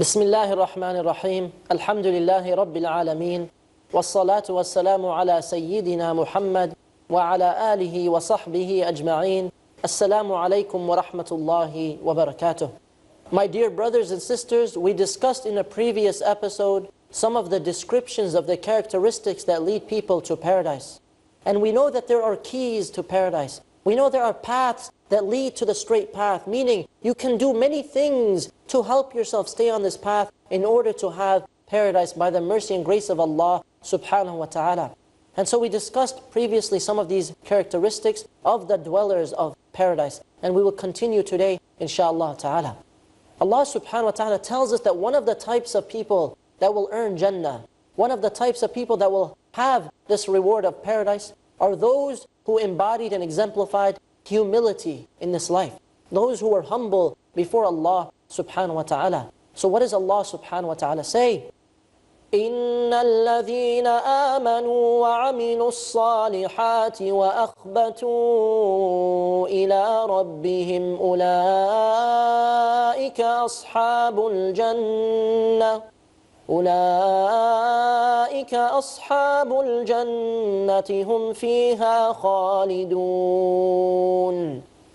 بسم الله الرحمن الرحيم الحمد لله رب العالمين والصلاة والسلام على سيدنا محمد وعلى آله وصحبه أجمعين السلام عليكم ورحمة الله وبركاته. My dear brothers and sisters, we discussed in a previous episode some of the descriptions of the characteristics that lead people to paradise. And we know that there are keys to paradise. We know there are paths that lead to the straight path, meaning you can do many things to help yourself stay on this path in order to have paradise by the mercy and grace of Allah subhanahu wa ta'ala. And so we discussed previously some of these characteristics of the dwellers of paradise. And we will continue today, inshaAllah ta'ala. Allah subhanahu wa ta'ala tells us that one of the types of people that will earn Jannah, one of the types of people that will have this reward of paradise are those who embodied and exemplified humility in this life. Those who were humble before Allah subhanahu wa ta'ala. So what does Allah subhanahu wa ta'ala say? إِنَّ الَّذِينَ آمَنُوا وَعَمِلُوا الصَّالِحَاتِ وَأَخْبَتُوا إِلَىٰ رَبِّهِمْ أُولَٰئِكَ أَصْحَابُ الْجَنَّةِ هُمْ فِيهَا خَالِدُونَ.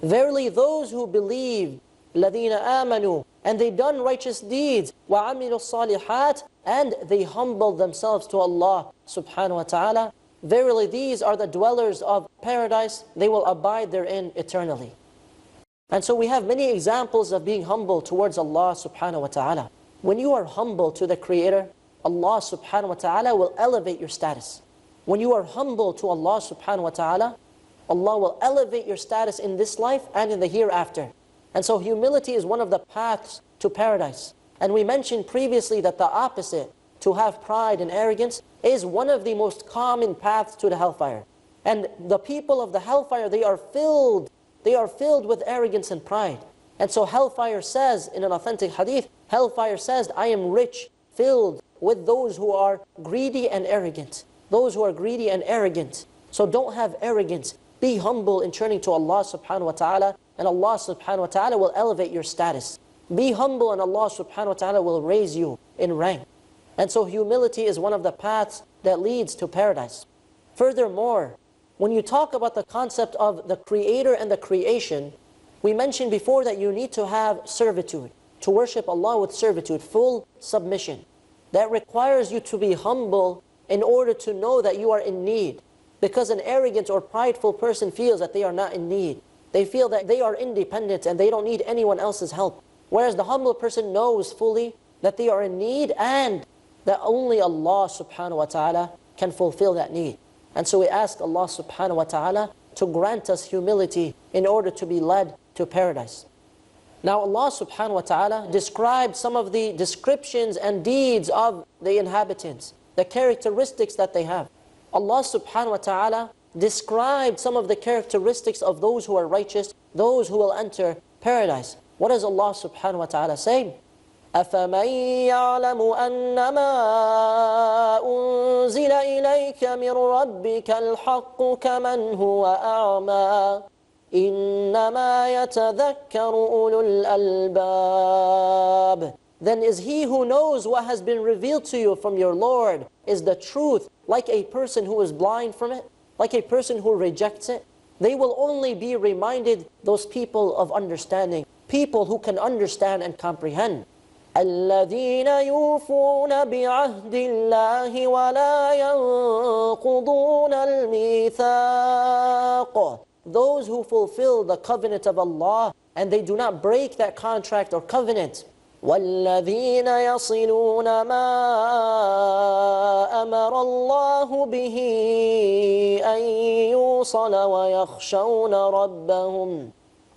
Verily those who believed, الَّذِينَ آمَنُوا, and they done righteous deeds, وَعَمِلُوا الصَّالِحَاتِ, and they humbled themselves to Allah subhanahu wa ta'ala, verily these are the dwellers of paradise, they will abide therein eternally. And so we have many examples of being humble towards Allah subhanahu wa ta'ala. When you are humble to the Creator, Allah subhanahu wa ta'ala will elevate your status. When you are humble to Allah subhanahu wa ta'ala, Allah will elevate your status in this life and in the hereafter. And so humility is one of the paths to paradise. And we mentioned previously that the opposite, to have pride and arrogance, is one of the most common paths to the hellfire. And the people of the hellfire, they are filled with arrogance and pride. And so hellfire says, in an authentic hadith, hellfire says, I am rich, filled with those who are greedy and arrogant. Those who are greedy and arrogant. So don't have arrogance. Be humble in turning to Allah subhanahu wa ta'ala, and Allah subhanahu wa ta'ala will elevate your status. Be humble and Allah subhanahu wa ta'ala will raise you in rank. And so humility is one of the paths that leads to paradise. Furthermore, when you talk about the concept of the Creator and the creation, we mentioned before that you need to have servitude, to worship Allah with servitude, full submission. That requires you to be humble in order to know that you are in need. Because an arrogant or prideful person feels that they are not in need. They feel that they are independent and they don't need anyone else's help. Whereas the humble person knows fully that they are in need and that only Allah subhanahu wa ta'ala can fulfill that need. And so we ask Allah subhanahu wa ta'ala to grant us humility in order to be led to paradise. Now Allah subhanahu wa ta'ala described some of the descriptions and deeds of the inhabitants, the characteristics that they have. Allah subhanahu wa ta'ala described some of the characteristics of those who are righteous, those who will enter paradise. What does Allah subhanahu wa ta'ala say? أَفَمَنْ يَعْلَمُ أَنَّمَا أُنزِلَ إِلَيْكَ مِنْ رَبِّكَ الْحَقُّ كَمَنْ هُوَ أَعْمَى إِنَّمَا يَتَذَكَّرُ أُولُو الْأَلْبَابِ. Then is he who knows what has been revealed to you from your Lord is the truth, like a person who is blind from it, like a person who rejects it? They will only be reminded, those people of understanding, people who can understand and comprehend. الَّذِينَ يُوفُونَ بِعَهْدِ اللَّهِ وَلَا يَنقُضُونَ الْمِيثَاقَ. Those who fulfill the covenant of Allah and they do not break that contract or covenant. وَالَّذِينَ يَصِلُونَ مَا أَمَرَ اللَّهُ بِهِ أَن يُوصَلَ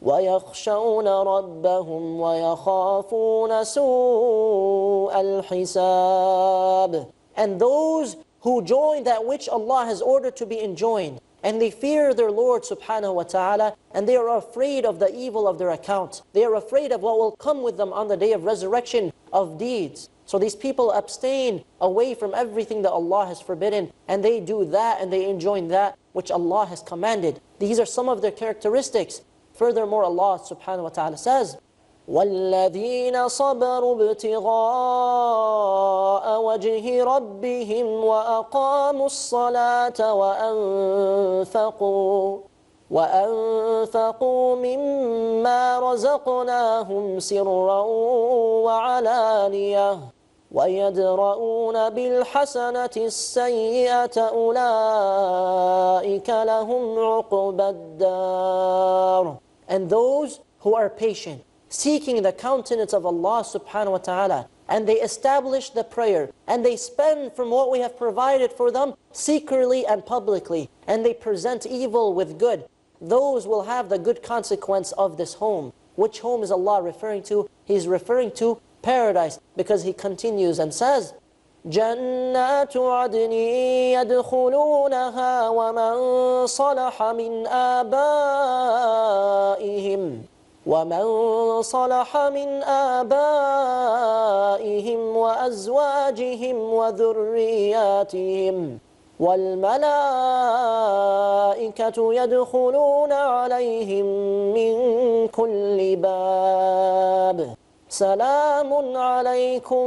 وَيَخْشَوْنَ رَبَّهُمْ وَيَخَافُونَ سُوءَ الْحِسَابِ. And those who join that which Allah has ordered to be enjoined, and they fear their Lord subhanahu wa ta'ala, and they are afraid of the evil of their account. They are afraid of what will come with them on the day of resurrection of deeds. So these people abstain away from everything that Allah has forbidden, and they do that and they enjoin that which Allah has commanded. These are some of their characteristics. Furthermore, Allah subhanahu wa ta'ala says, وَالَّذِينَ صَبَرُوا ابْتِغَاءَ وَجْهِ رَبِّهِمْ وَأَقَامُوا الصَّلَاةَ وَأَنفَقُوا مِمَّا رَزَقْنَاهُمْ سِرًّا وَعَلَانِيَةً وَيَدْرَؤُونَ بِالْحَسَنَةِ السَّيِّئَةَ أُولَئِكَ لَهُمْ عُقْبَى الدَّارِ. And those who are patient, seeking the countenance of Allah subhanahu wa ta'ala, and they establish the prayer, and they spend from what we have provided for them secretly and publicly, and they present evil with good, those will have the good consequence of this home. Which home is Allah referring to? He's referring to paradise, because He continues and says, جَنَّاتُ عَدْنٍ يَدْخُلُونَهَا وَمَنْ صَلَحَ مِنْ آبائهم وأزواجهم وذرياتهم وَالْمَلَائِكَةُ يَدْخُلُونَ عَلَيْهِمْ مِنْ كُلِّ بَابٍ سَلَامٌ عَلَيْكُمْ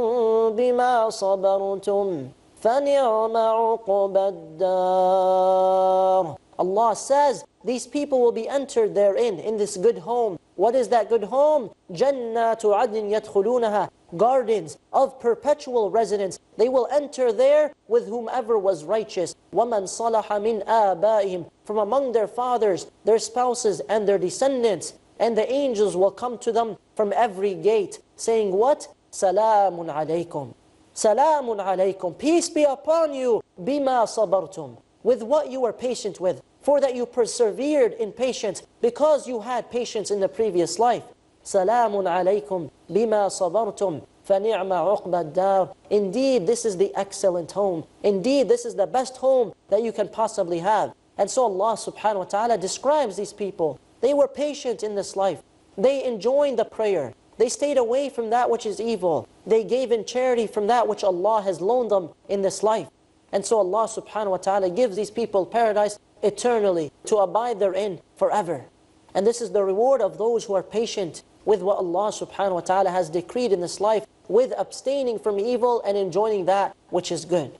بِمَا صَبَرْتُمْ فَنِعْمَ عُقْبَى الدَّارِ. Allah says these people will be entered therein, in this good home. What is that good home? جَنَّاتُ عَدْنٍ يَدْخُلُونَهَا, gardens of perpetual residence. They will enter there with whomever was righteous. وَمَنْ صَلَحَ مِنْ آبَائِهِمْ, from among their fathers, their spouses, and their descendants. And the angels will come to them from every gate, saying what? سَلَامٌ عَلَيْكُمْ. سَلَامٌ عَلَيْكُمْ. Peace be upon you. بِمَا صَبَرْتُمْ, with what you were patient with. For that you persevered in patience, because you had patience in the previous life. سَلَامٌ عَلَيْكُمْ بِمَا صَبَرْتُمْ فَنِعْمَ عُقْبَى الدَّارِ. Indeed, this is the excellent home. Indeed, this is the best home that you can possibly have. And so Allah subhanahu wa ta'ala describes these people. They were patient in this life. They enjoined the prayer. They stayed away from that which is evil. They gave in charity from that which Allah has loaned them in this life. And so Allah subhanahu wa ta'ala gives these people paradise eternally, to abide therein forever. And this is the reward of those who are patient with what Allah subhanahu wa ta'ala has decreed in this life, with abstaining from evil and enjoining that which is good.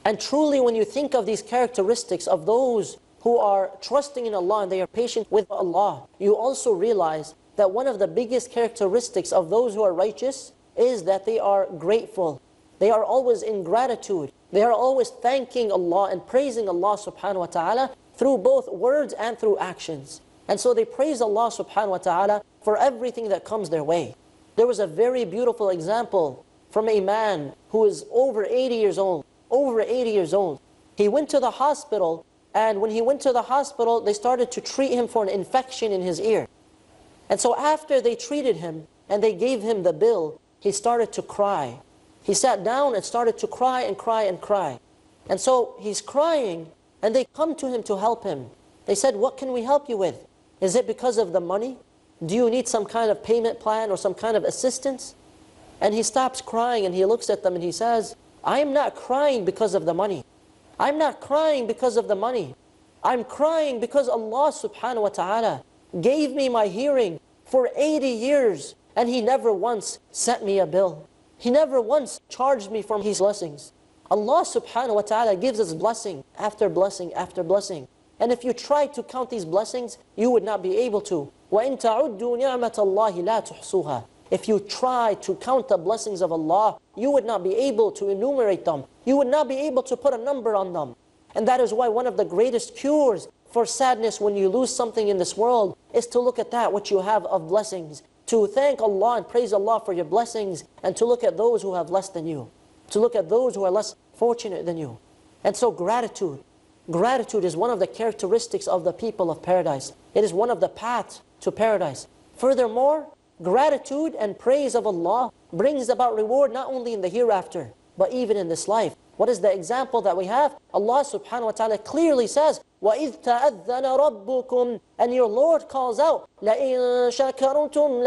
And truly, when you think of these characteristics of those who are trusting in Allah and they are patient with Allah, you also realize that one of the biggest characteristics of those who are righteous is that they are grateful. They are always in gratitude. They are always thanking Allah and praising Allah subhanahu wa ta'ala through both words and through actions. And so they praise Allah subhanahu wa ta'ala for everything that comes their way. There was a very beautiful example from a man who is over 80 years old. Over 80 years old. He went to the hospital, and when he went to the hospital, they started to treat him for an infection in his ear. And so after they treated him and they gave him the bill, he started to cry. He sat down and started to cry and cry and cry. And so he's crying, and they come to him to help him. They said, "What can we help you with? Is it because of the money? Do you need some kind of payment plan or some kind of assistance?" And he stops crying and he looks at them and he says, "I am not crying because of the money. I'm not crying because of the money. I'm crying because Allah subhanahu wa ta'ala gave me my hearing for 80 years and He never once sent me a bill. He never once charged me for His blessings." Allah subhanahu wa ta'ala gives us blessing after blessing after blessing. And if you try to count these blessings, you would not be able to. وَإِن تَعُدُّوا نِعْمَةَ اللَّهِ لَا تُحْصُوهَا. If you try to count the blessings of Allah, you would not be able to enumerate them. You would not be able to put a number on them. And that is why one of the greatest cures for sadness when you lose something in this world is to look at that which you have of blessings. To thank Allah and praise Allah for your blessings, and to look at those who have less than you. To look at those who are less fortunate than you. And so gratitude. Gratitude is one of the characteristics of the people of paradise. It is one of the paths to paradise. Furthermore, gratitude and praise of Allah brings about reward not only in the hereafter, but even in this life. What is the example that we have? Allah subhanahu wa ta'ala clearly says, وَإِذْ تَأَذَّنَ رَبُّكُمْ, and your Lord calls out, لَإِن شَكَرْتُمْ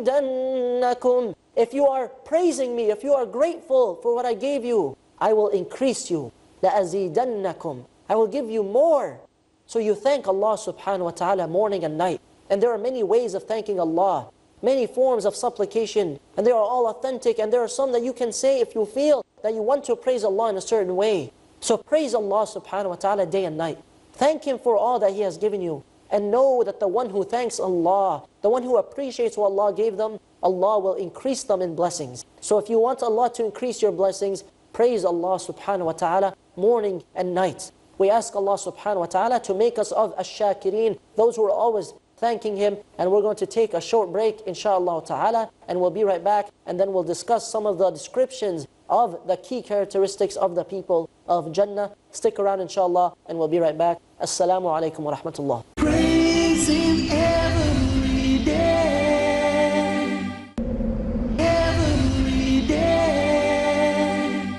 لَأَزِيدَنَّكُمْ. If you are praising me, if you are grateful for what I gave you, I will increase you. لَأَزِيدَنَّكُمْ. I will give you more. So you thank Allah subhanahu wa ta'ala morning and night. And there are many ways of thanking Allah. many forms of supplication, and they are all authentic, and there are some that you can say if you feel that you want to praise Allah in a certain way. So praise Allah subhanahu wa ta'ala day and night. Thank Him for all that He has given you. And know that the one who thanks Allah, the one who appreciates what Allah gave them, Allah will increase them in blessings. So if you want Allah to increase your blessings, praise Allah subhanahu wa ta'ala morning and night. We ask Allah subhanahu wa ta'ala to make us of ash-shakireen, those who are always thanking Him. And we're going to take a short break, inshaAllah ta'ala, and we'll be right back, and then we'll discuss some of the descriptions of the key characteristics of the people of Jannah. Stick around, inshaAllah, and we'll be right back. Assalamu alaikum wa rahmatullah. Praise Him every day, every day.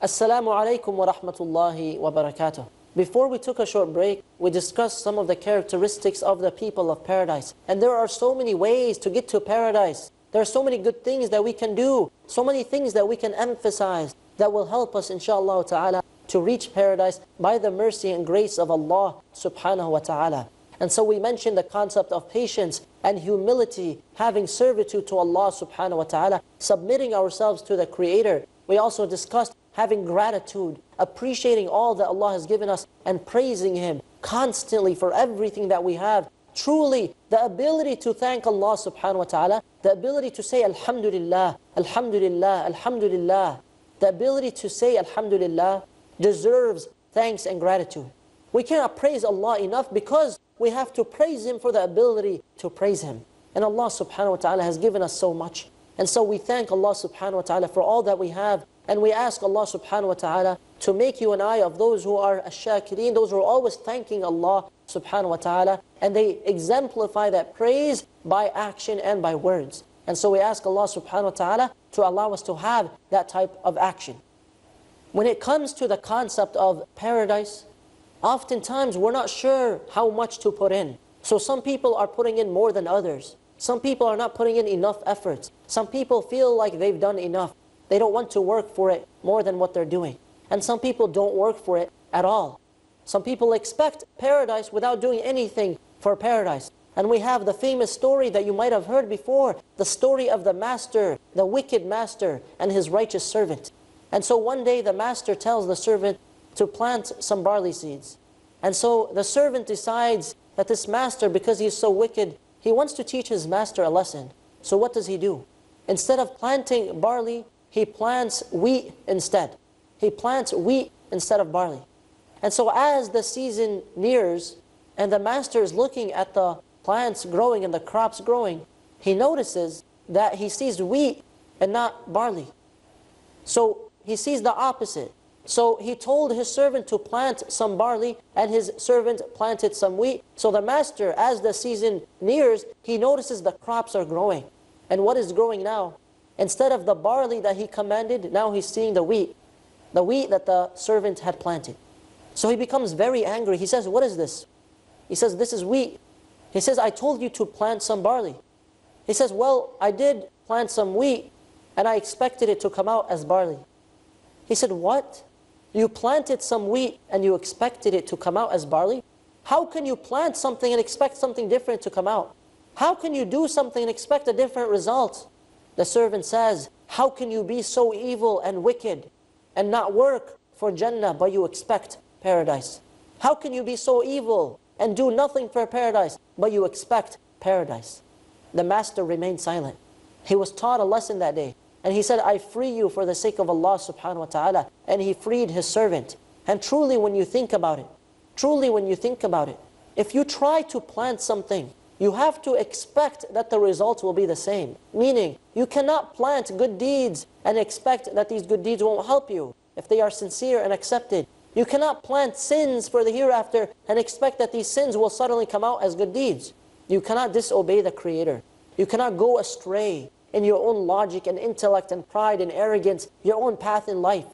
Assalamu alaikum wa rahmatullahi wa barakatuh. Before we took a short break, we discussed some of the characteristics of the people of paradise. And there are so many ways to get to paradise. There are so many good things that we can do, so many things that we can emphasize that will help us, inshaAllah ta'ala, to reach paradise by the mercy and grace of Allah subhanahu wa ta'ala. And so we mentioned the concept of patience and humility, having servitude to Allah subhanahu wa ta'ala, submitting ourselves to the Creator. We also discussed having gratitude, appreciating all that Allah has given us, and praising Him constantly for everything that we have. Truly, the ability to thank Allah subhanahu wa ta'ala, the ability to say Alhamdulillah, Alhamdulillah, Alhamdulillah, the ability to say Alhamdulillah deserves thanks and gratitude. We cannot praise Allah enough because we have to praise Him for the ability to praise Him. And Allah subhanahu wa ta'ala has given us so much. And so we thank Allah subhanahu wa ta'ala for all that we have. And we ask Allah subhanahu wa ta'ala to make you and I of those who are ash-shakireen, those who are always thanking Allah subhanahu wa ta'ala. And they exemplify that praise by action and by words. And so we ask Allah subhanahu wa ta'ala to allow us to have that type of action. When it comes to the concept of paradise, oftentimes we're not sure how much to put in. So some people are putting in more than others. Some people are not putting in enough efforts. Some people feel like they've done enough. They don't want to work for it more than what they're doing. And some people don't work for it at all. Some people expect paradise without doing anything for paradise. And we have the famous story that you might have heard before, the story of the master, the wicked master, and his righteous servant. And so one day the master tells the servant to plant some barley seeds. And so the servant decides that this master, because he's so wicked, he wants to teach his master a lesson. So what does he do? Instead of planting barley, he plants wheat instead. He plants wheat instead of barley. And so as the season nears, and the master is looking at the plants growing and the crops growing, he notices that he sees wheat and not barley. So he sees the opposite. So he told his servant to plant some barley, and his servant planted some wheat. So the master, as the season nears, he notices the crops are growing. And what is growing now? Instead of the barley that he commanded, now he's seeing the wheat that the servant had planted. So he becomes very angry. He says, what is this? He says, this is wheat. He says, I told you to plant some barley. He says, well, I did plant some wheat, and I expected it to come out as barley. He said, what? You planted some wheat and you expected it to come out as barley? How can you plant something and expect something different to come out? How can you do something and expect a different result? The servant says, how can you be so evil and wicked and not work for Jannah but you expect paradise? How can you be so evil and do nothing for paradise but you expect paradise? The master remained silent. He was taught a lesson that day. And he said, I free you for the sake of Allah subhanahu wa ta'ala. And he freed his servant. And truly when you think about it, if you try to plant something, you have to expect that the results will be the same. Meaning, you cannot plant good deeds and expect that these good deeds won't help you if they are sincere and accepted. You cannot plant sins for the hereafter and expect that these sins will suddenly come out as good deeds. You cannot disobey the Creator. You cannot go astray in your own logic and intellect and pride and arrogance, your own path in life,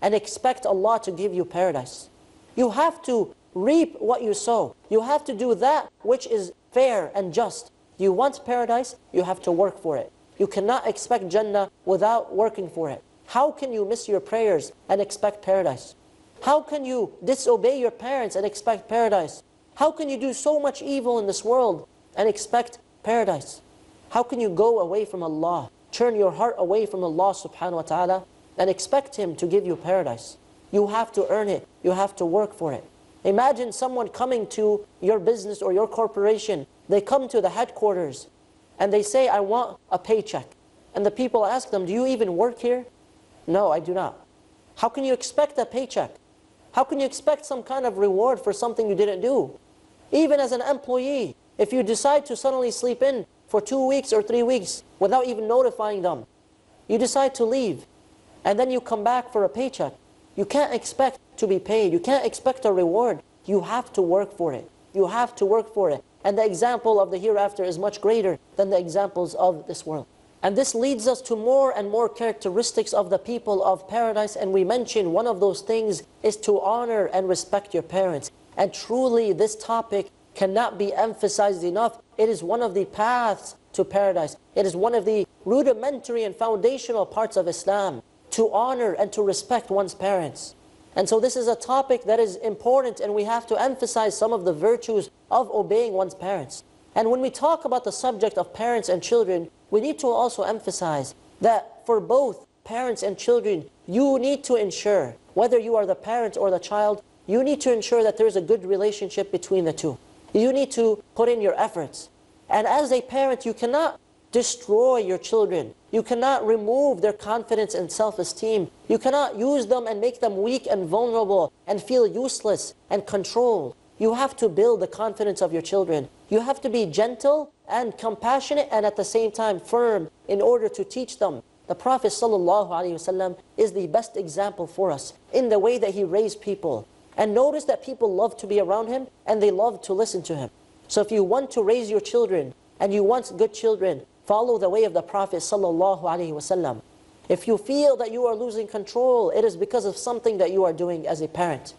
and expect Allah to give you paradise. You have to reap what you sow. You have to do that which is fair and just. You want paradise, you have to work for it. You cannot expect Jannah without working for it. How can you miss your prayers and expect paradise? How can you disobey your parents and expect paradise? How can you do so much evil in this world and expect paradise? How can you go away from Allah, turn your heart away from Allah subhanahu wa ta'ala, and expect Him to give you paradise? You have to earn it. You have to work for it. Imagine someone coming to your business or your corporation. They come to the headquarters and they say, I want a paycheck. And the people ask them, do you even work here? No, I do not. How can you expect a paycheck? How can you expect some kind of reward for something you didn't do? Even as an employee, if you decide to suddenly sleep in for 2 weeks or 3 weeks without even notifying them, you decide to leave, and then you come back for a paycheck, you can't expect to be paid. You can't expect a reward. You have to work for it. You have to work for it. And the example of the hereafter is much greater than the examples of this world. And this leads us to more and more characteristics of the people of paradise. And we mentioned one of those things is to honor and respect your parents. And truly this topic cannot be emphasized enough. It is one of the paths to paradise. It is one of the rudimentary and foundational parts of Islam, to honor and to respect one's parents. And so this is a topic that is important, and we have to emphasize some of the virtues of obeying one's parents. And when we talk about the subject of parents and children, we need to also emphasize that for both parents and children, you need to ensure, whether you are the parent or the child, you need to ensure that there's a good relationship between the two. You need to put in your efforts. And as a parent, you cannot destroy your children. You cannot remove their confidence and self-esteem. You cannot use them and make them weak and vulnerable and feel useless and controlled. You have to build the confidence of your children. You have to be gentle and compassionate and at the same time firm in order to teach them. The Prophet ﷺ is the best example for us in the way that he raised people. And notice that people love to be around him and they love to listen to him. So if you want to raise your children and you want good children, follow the way of the Prophet ﷺ. If you feel that you are losing control, it is because of something that you are doing as a parent.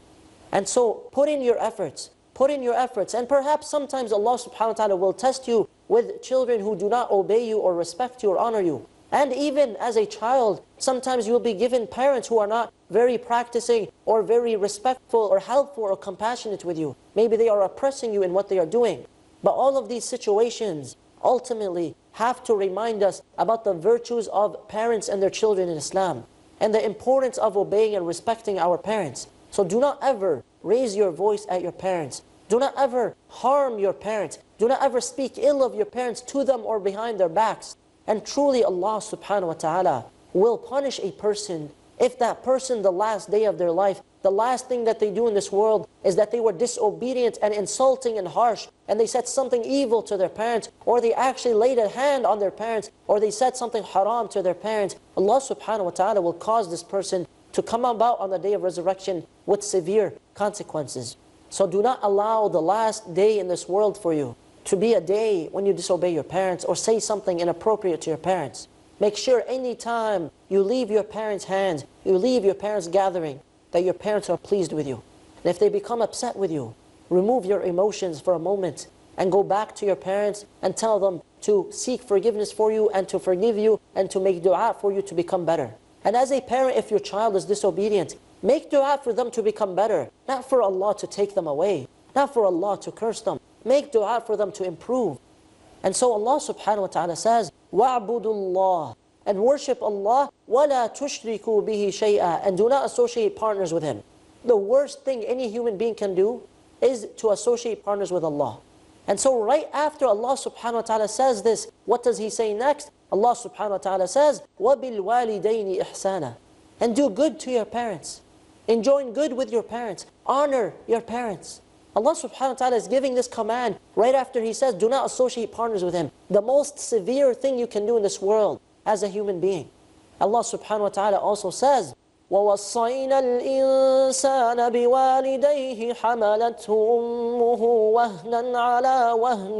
And so put in your efforts. Put in your efforts. And perhaps sometimes Allah subhanahu wa ta'ala will test you with children who do not obey you or respect you or honor you. And even as a child, sometimes you will be given parents who are not very practicing or very respectful or helpful or compassionate with you. Maybe they are oppressing you in what they are doing. But all of these situations ultimately have to remind us about the virtues of parents and their children in Islam and the importance of obeying and respecting our parents. So do not ever raise your voice at your parents. Do not ever harm your parents. Do not ever speak ill of your parents to them or behind their backs. And truly Allah subhanahu wa ta'ala will punish a person if that person, the last day of their life, the last thing that they do in this world is that they were disobedient and insulting and harsh, and they said something evil to their parents, or they actually laid a hand on their parents, or they said something haram to their parents. Allah subhanahu wa ta'ala will cause this person to come about on the day of resurrection with severe consequences. So do not allow the last day in this world for you to be a day when you disobey your parents or say something inappropriate to your parents. Make sure any time you leave your parents' hands, you leave your parents' gathering, that your parents are pleased with you. And if they become upset with you, remove your emotions for a moment and go back to your parents and tell them to seek forgiveness for you and to forgive you and to make dua for you to become better. And as a parent, if your child is disobedient, make dua for them to become better, not for Allah to take them away, not for Allah to curse them. Make dua for them to improve. And so Allah subhanahu wa ta'ala says, وَاعْبُدُوا اللَّهِ, and worship Allah, وَلَا تُشْرِكُوا بِهِ شَيْئًا, and do not associate partners with Him. The worst thing any human being can do is to associate partners with Allah. And so right after Allah subhanahu wa ta'ala says this, what does He say next? Allah subhanahu wa ta'ala says, وَبِالْوَالِدَيْنِ إِحْسَانًا, and do good to your parents. Enjoin good with your parents. Honor your parents. Allah subhanahu wa ta'ala is giving this command right after He says, do not associate partners with Him. The most severe thing you can do in this world as a human being. Allah subhanahu wa ta'ala also says, وَوَصَّيْنَا الْإِنسَانَ بِوَالِدَيْهِ حَمَلَتْهُ أُمُّهُ وَهْنًا عَلَى وَهْنٍ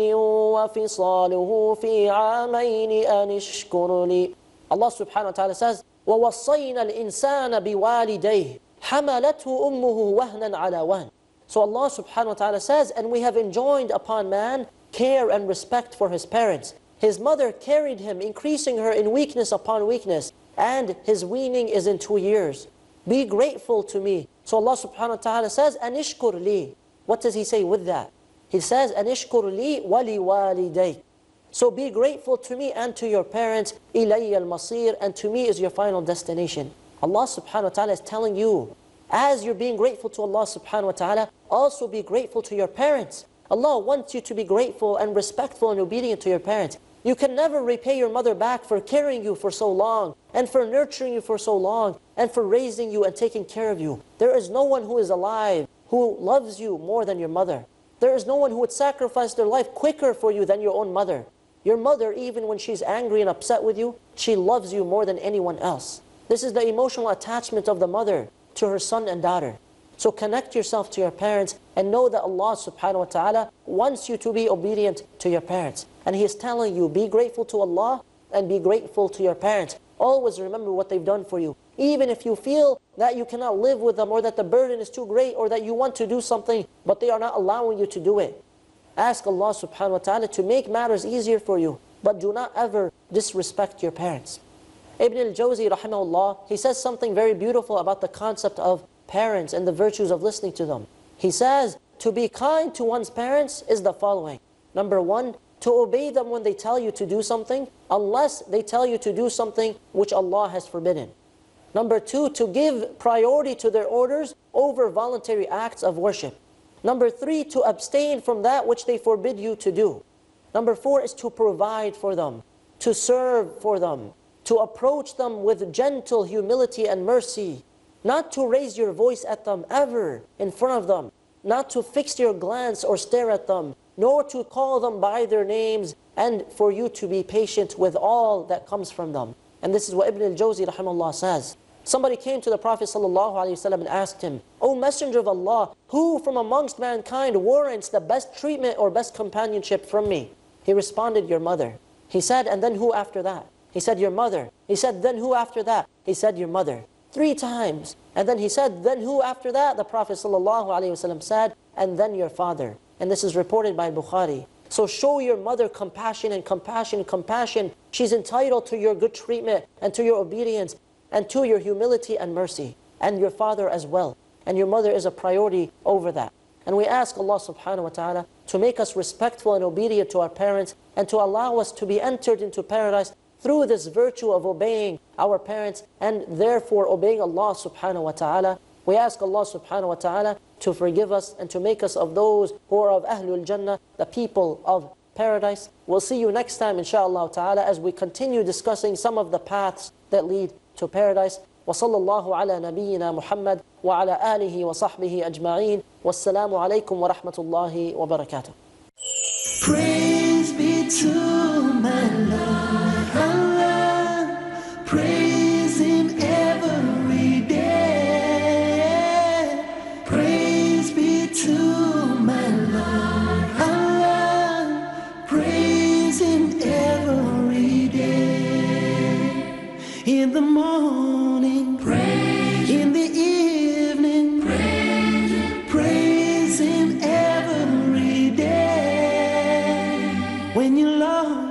وَفِصَالُهُ فِي عَامَيْنِ أَنِ اشْكُرْ لِي. Allah subhanahu wa ta'ala says, وَوَصَّيْنَا الْإِنسَانَ بِوَالِدَيْهِ حَمَلَتْهُ أُمُّهُ وَهْنًا عَلَى وَهْنٍ. So Allah subhanahu wa ta'ala says, and we have enjoined upon man care and respect for his parents. His mother carried him, increasing her in weakness upon weakness, and his weaning is in 2 years. Be grateful to me. So Allah subhanahu wa ta'ala says, Anishkur li. What does He say with that? He says, Anishkur li wali walidayk. So be grateful to me and to your parents. إِلَيَّ الْمَصِيرُ, and to me is your final destination. Allah subhanahu wa ta'ala is telling you, as you're being grateful to Allah subhanahu wa ta'ala, also be grateful to your parents. Allah wants you to be grateful and respectful and obedient to your parents. You can never repay your mother back for carrying you for so long, and for nurturing you for so long, and for raising you and taking care of you. There is no one who is alive who loves you more than your mother. There is no one who would sacrifice their life quicker for you than your own mother. Your mother, even when she's angry and upset with you, she loves you more than anyone else. This is the emotional attachment of the mother to her son and daughter. So connect yourself to your parents and know that Allah subhanahu wa ta'ala wants you to be obedient to your parents. And He is telling you, be grateful to Allah and be grateful to your parents. Always remember what they've done for you. Even if you feel that you cannot live with them, or that the burden is too great, or that you want to do something but they are not allowing you to do it. Ask Allah subhanahu wa ta'ala to make matters easier for you, but do not ever disrespect your parents. Ibn al-Jawzi rahimahullah, he says something very beautiful about the concept of parents and the virtues of listening to them. He says, to be kind to one's parents is the following. Number one, to obey them when they tell you to do something, unless they tell you to do something which Allah has forbidden. Number two, to give priority to their orders over voluntary acts of worship. Number three, to abstain from that which they forbid you to do. Number four is to provide for them, to serve for them, to approach them with gentle humility and mercy, not to raise your voice at them ever in front of them, not to fix your glance or stare at them, nor to call them by their names, and for you to be patient with all that comes from them. And this is what Ibn al-Jawzi rahimahullah says. Somebody came to the Prophet ﷺ and asked him, O Messenger of Allah, who from amongst mankind warrants the best treatment or best companionship from me? He responded, your mother. He said, and then who after that? He said, your mother. He said, then who after that? He said, your mother. 3 times. And then he said, then who after that? The Prophet ﷺ said, and then your father. And this is reported by Bukhari. So show your mother compassion and compassion and compassion. She's entitled to your good treatment and to your obedience and to your humility and mercy. And your father as well. And your mother is a priority over that. And we ask Allah subhanahu wa ta'ala to make us respectful and obedient to our parents, and to allow us to be entered into paradise through this virtue of obeying our parents and therefore obeying Allah subhanahu wa ta'ala. We ask Allah subhanahu wa ta'ala to forgive us and to make us of those who are of Ahlul Jannah, the people of paradise. We'll see you next time inshaAllah ta'ala as we continue discussing some of the paths that lead to paradise. وصلى الله على نبينا محمد وعلى آله وصحبه أجمعين والسلام عليكم ورحمة الله وبركاته. Praise be to my Lord Allah, praise Him every day. Praise be to my Lord Allah, praise Him every day. In the morning, praise, in the evening, praise Him every day. When you love